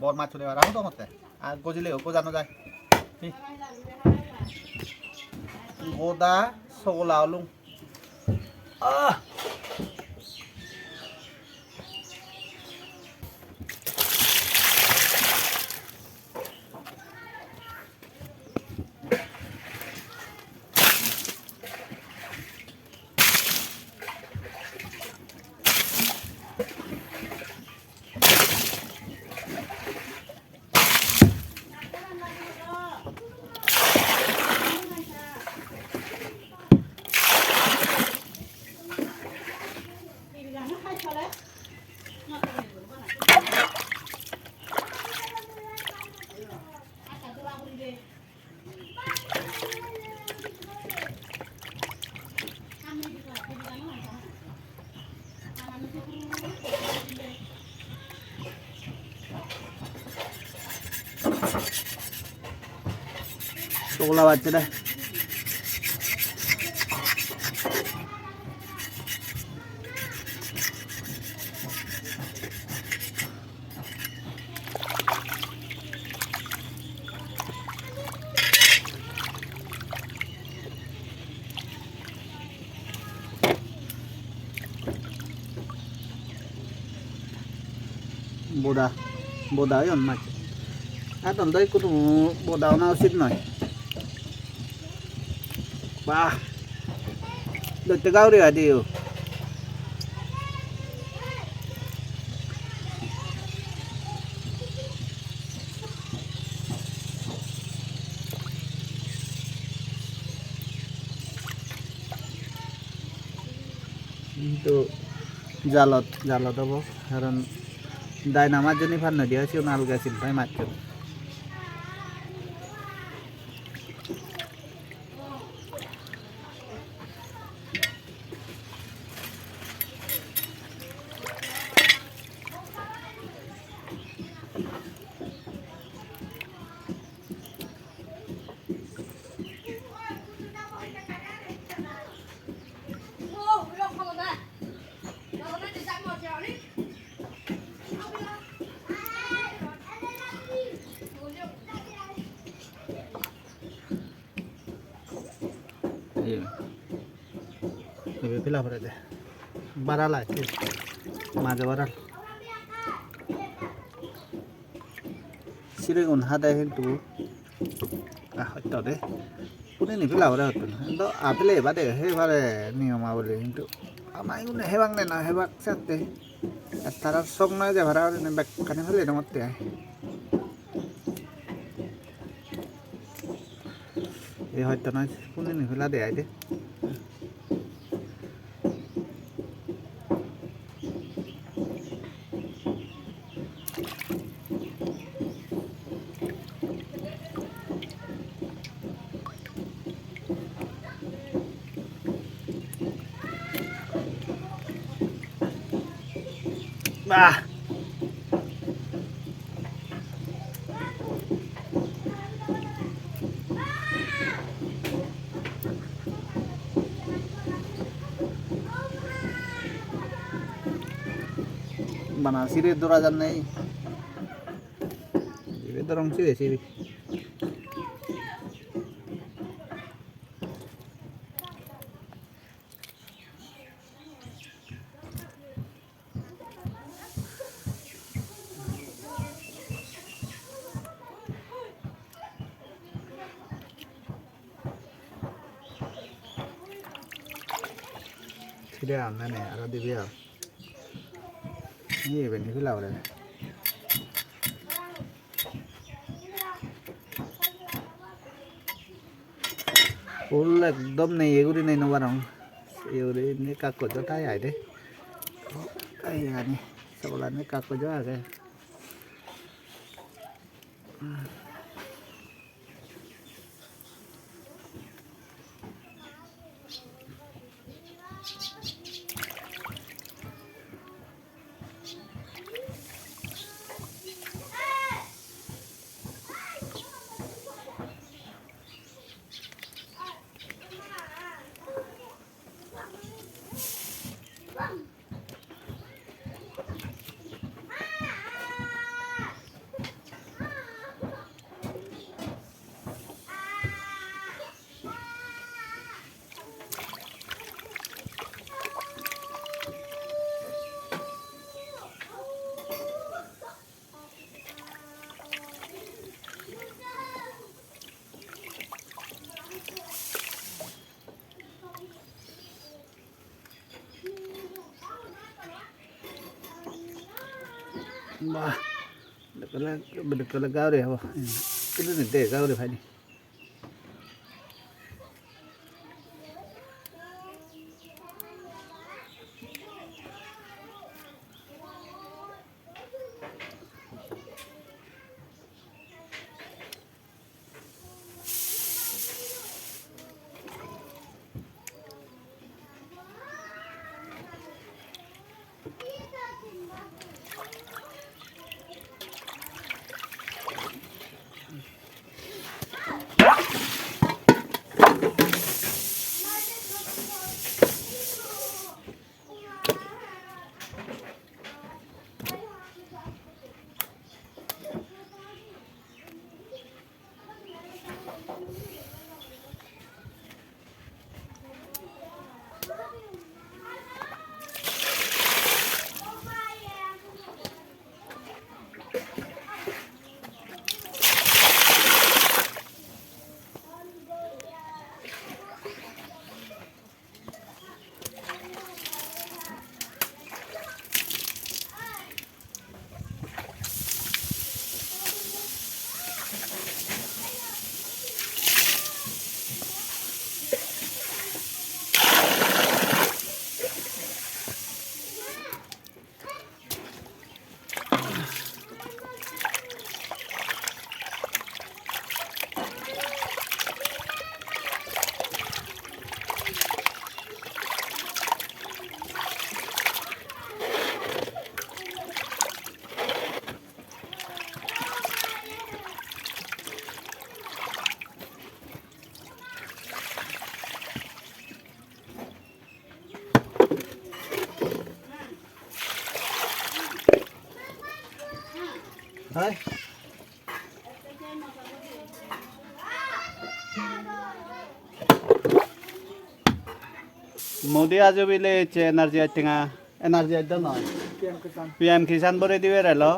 বৰ মাছ ধৰিব আৰু তহঁতে গজিলে গজানো যায় গোদা চগলা আলু চগলা বাজছে রে বোদা বোদা yon মাছ এখন তো কোনো বোদাও না উচিত নয় বাহ দেখতে গাউরি দিও কিন্তু জালত হ'ব কাৰণ ডাইনামাত যদি ভাল নদিয়া আছিল নালগা আছিল তাই মাছ Ini pila berarti. Baral aja. Maja baral. Sini un hada itu. Itu deh. Pun ini pila berarti. Itu apel ya pada hebare nih oma boleh itu. Amai un hebang nih nah hebak sate. Tarar sok na aja baral ini bek kan hale nomor ya. Ini hoitu na pun ini pila deh aja. Bah. Mana siri dura jan nei. Siri dorong siri. Siri amna nih, ada di dia. Ini benih pilau deh. Full ekdom nih, euri nih no barang. Euri ini kakak jo tay deh. Tay nih, sebelah ini kakak jo aja. Wah, dekat gau deh, apa? Itu nih deh gau deh pani. Thôi. Modi आज बिले energy आइथिंगा energy आइदा न PM किसान बोरे दिवे रहलो